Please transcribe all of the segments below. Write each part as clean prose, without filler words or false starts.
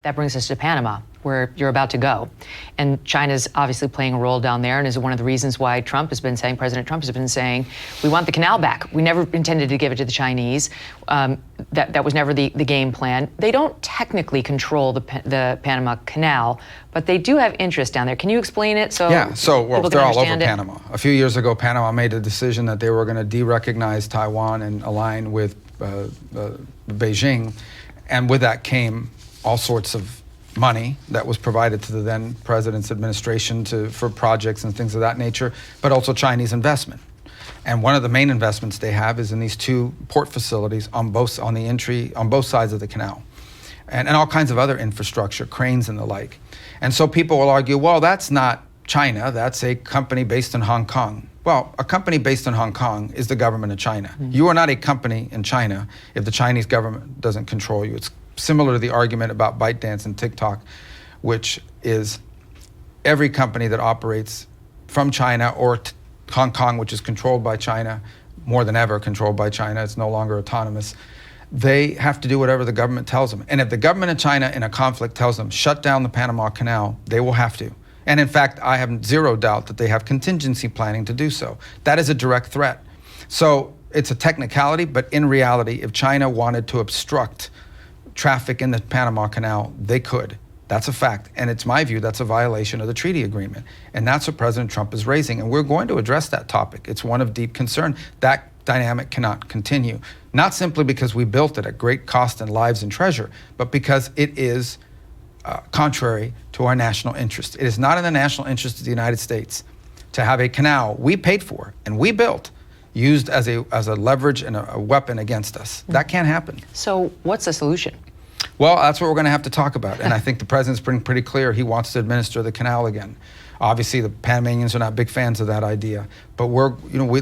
That brings us to Panama, where you're about to go. And China's obviously playing a role down there and is one of the reasons why President Trump has been saying, we want the canal back. We never intended to give it to the Chinese. That was never the game plan. They don't technically control the Panama Canal, but they do have interest down there. Can you explain it? They're all over Panama. A few years ago, Panama made a decision that they were going to de-recognize Taiwan and align with Beijing. And with that came all sorts of money that was provided to the then president's administration for projects and things of that nature, but also Chinese investment. And one of the main investments they have is in these two port facilities on both sides of the canal, and all kinds of other infrastructure, cranes and the like. And so people will argue, well, that's not China, that's a company based in Hong Kong. Well, a company based in Hong Kong is the government of China. Mm-hmm. You are not a company in China if the Chinese government doesn't control you. It's similar to the argument about ByteDance and TikTok, which is every company that operates from China or Hong Kong, which is controlled by China, more than ever controlled by China, it's no longer autonomous, they have to do whatever the government tells them. And if the government of China in a conflict tells them, shut down the Panama Canal, they will have to. And in fact, I have zero doubt that they have contingency planning to do so. That is a direct threat. So it's a technicality, but in reality, if China wanted to obstruct traffic in the Panama Canal, they could. That's a fact. And it's my view that's a violation of the treaty agreement. And that's what President Trump is raising. And we're going to address that topic. It's one of deep concern. That dynamic cannot continue. Not simply because we built it at great cost and lives and treasure, but because it is contrary to our national interest. It is not in the national interest of the United States to have a canal we paid for and we built used as a leverage and a weapon against us. That can't happen. So what's the solution? Well, that's what we're going to have to talk about. And I think the president's been pretty clear he wants to administer the canal again. Obviously, the Panamanians are not big fans of that idea. But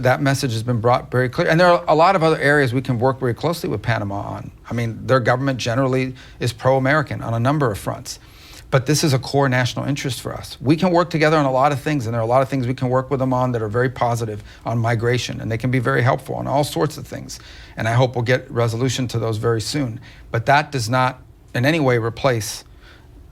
that message has been brought very clear. And there are a lot of other areas we can work very closely with Panama on. I mean, their government generally is pro-American on a number of fronts. But this is a core national interest for us. We can work together on a lot of things, and there are a lot of things we can work with them on that are very positive on migration, and they can be very helpful on all sorts of things. And I hope we'll get resolution to those very soon. But that does not in any way replace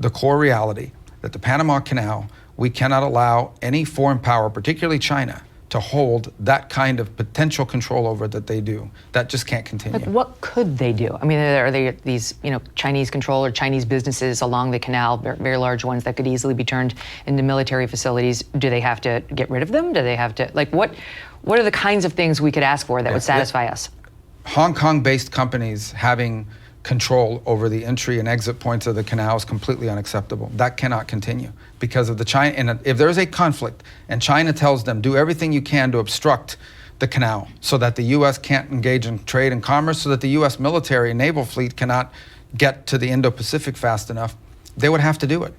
the core reality that the Panama Canal, we cannot allow any foreign power, particularly China, to hold that kind of potential control over it that they do. That just can't continue. But what could they do? I mean, are there these Chinese control or Chinese businesses along the canal, very large ones that could easily be turned into military facilities? Do they have to get rid of them? Do they have to, what are the kinds of things we could ask for that would satisfy us? Hong Kong-based companies having control over the entry and exit points of the canal is completely unacceptable. That cannot continue because of the China. And if there's a conflict and China tells them, do everything you can to obstruct the canal so that the U.S. can't engage in trade and commerce, so that the U.S. military and naval fleet cannot get to the Indo-Pacific fast enough, they would have to do it.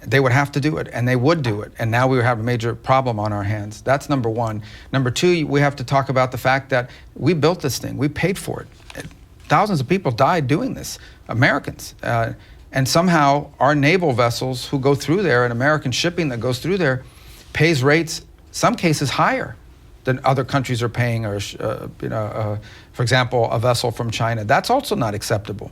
They would have to do it, and they would do it. And now we would have a major problem on our hands. That's number one. Number two, we have to talk about the fact that we built this thing. We paid for it. Thousands of people died doing this, Americans. And somehow our naval vessels who go through there and American shipping that goes through there pays rates, some cases higher than other countries are paying, or for example, a vessel from China. That's also not acceptable.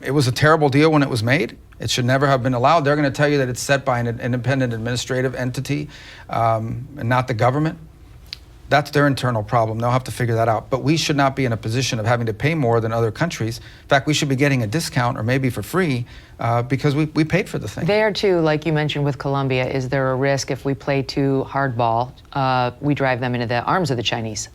It was a terrible deal when it was made. It should never have been allowed. They're going to tell you that it's set by an independent administrative entity and not the government. That's their internal problem. They'll have to figure that out. But we should not be in a position of having to pay more than other countries. In fact, we should be getting a discount or maybe for free because we paid for the thing. There too, like you mentioned with Colombia, is there a risk if we play too hardball, we drive them into the arms of the Chinese?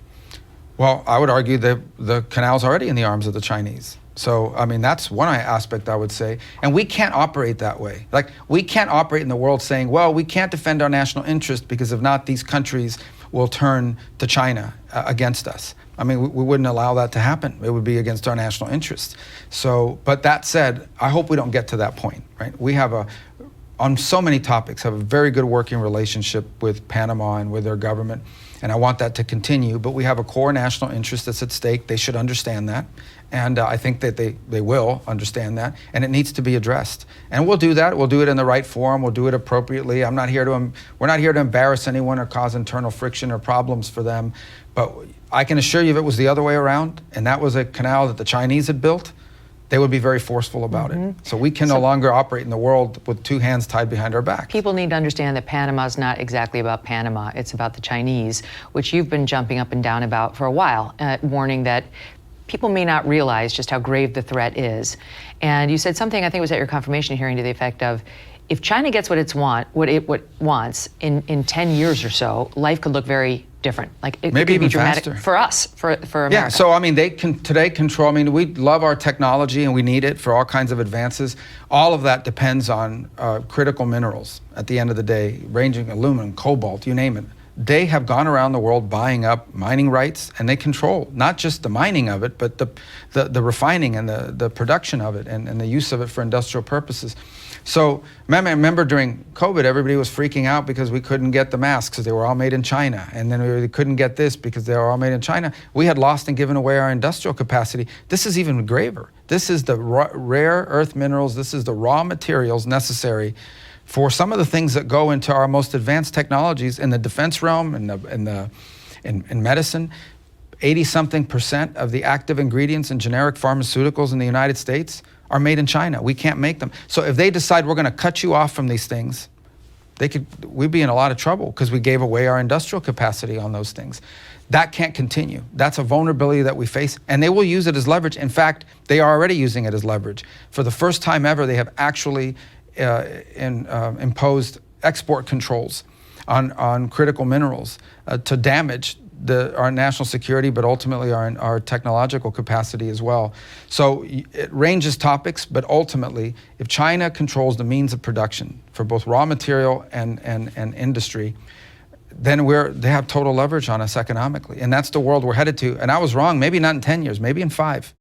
Well, I would argue that the canal's already in the arms of the Chinese. So, I mean, that's one aspect I would say. And we can't operate that way. Like, we can't operate in the world saying, well, we can't defend our national interest because if not, these countries will turn to China against us. I mean, we wouldn't allow that to happen. It would be against our national interests. So, but that said, I hope we don't get to that point, right? We have on so many topics, have a very good working relationship with Panama and with their government. And I want that to continue, but we have a core national interest that's at stake. They should understand that. And I think that they will understand that, and it needs to be addressed. And we'll do that. We'll do it in the right forum. We'll do it appropriately. We're not here to embarrass anyone or cause internal friction or problems for them. But I can assure you if it was the other way around, and that was a canal that the Chinese had built, they would be very forceful about it. So we can no longer operate in the world with two hands tied behind our back. People need to understand that Panama's not exactly about Panama. It's about the Chinese, which you've been jumping up and down about for a while, warning that people may not realize just how grave the threat is. And you said something, I think it was at your confirmation hearing, to the effect of, if China gets what it wants in 10 years or so, life could look very different. Like it maybe could be even dramatic faster for us, for America. Yeah, so I mean, they can today control. I mean, we love our technology and we need it for all kinds of advances. All of that depends on critical minerals. At the end of the day, ranging aluminum, cobalt, you name it. They have gone around the world buying up mining rights, and they control not just the mining of it, but the refining and the production of it and the use of it for industrial purposes. So I remember during COVID, everybody was freaking out because we couldn't get the masks because they were all made in China. And then we couldn't get this because they were all made in China. We had lost and given away our industrial capacity. This is even graver. This is the rare earth minerals. This is the raw materials necessary for some of the things that go into our most advanced technologies in the defense realm and in medicine. 80-something% of the active ingredients in generic pharmaceuticals in the United States are made in China. We can't make them. So if they decide we're going to cut you off from these things, we'd be in a lot of trouble because we gave away our industrial capacity on those things. That can't continue. That's a vulnerability that we face, and they will use it as leverage. In fact, they are already using it as leverage. For the first time ever, they have actually imposed export controls on critical minerals to damage our national security, but ultimately our technological capacity as well. So it ranges topics, but ultimately, if China controls the means of production for both raw material and industry, then they have total leverage on us economically. And that's the world we're headed to. And I was wrong, maybe not in 10 years, maybe in 5.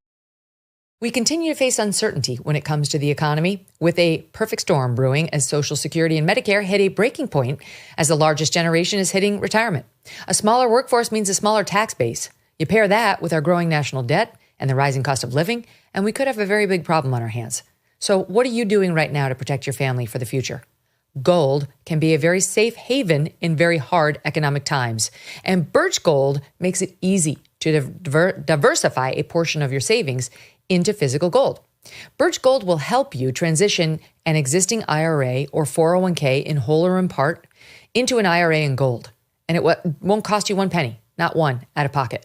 We continue to face uncertainty when it comes to the economy, with a perfect storm brewing as Social Security and Medicare hit a breaking point as the largest generation is hitting retirement. A smaller workforce means a smaller tax base. You pair that with our growing national debt and the rising cost of living, and we could have a very big problem on our hands. So what are you doing right now to protect your family for the future? Gold can be a very safe haven in very hard economic times, and Birch Gold makes it easy to diversify a portion of your savings into physical gold. Birch Gold will help you transition an existing IRA or 401k in whole or in part into an IRA in gold. And it won't cost you one penny, not one, out of pocket.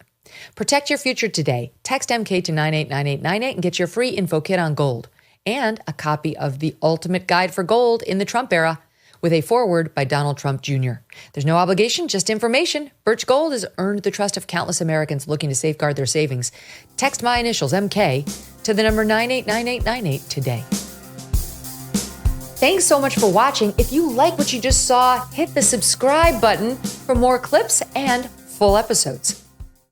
Protect your future today. Text MK to 989898 and get your free info kit on gold and a copy of The Ultimate Guide for Gold in the Trump Era with a foreword by Donald Trump Jr. There's no obligation, just information. Birch Gold has earned the trust of countless Americans looking to safeguard their savings. Text my initials, MK, to the number 989898 today. Thanks so much for watching. If you like what you just saw, hit the subscribe button for more clips and full episodes.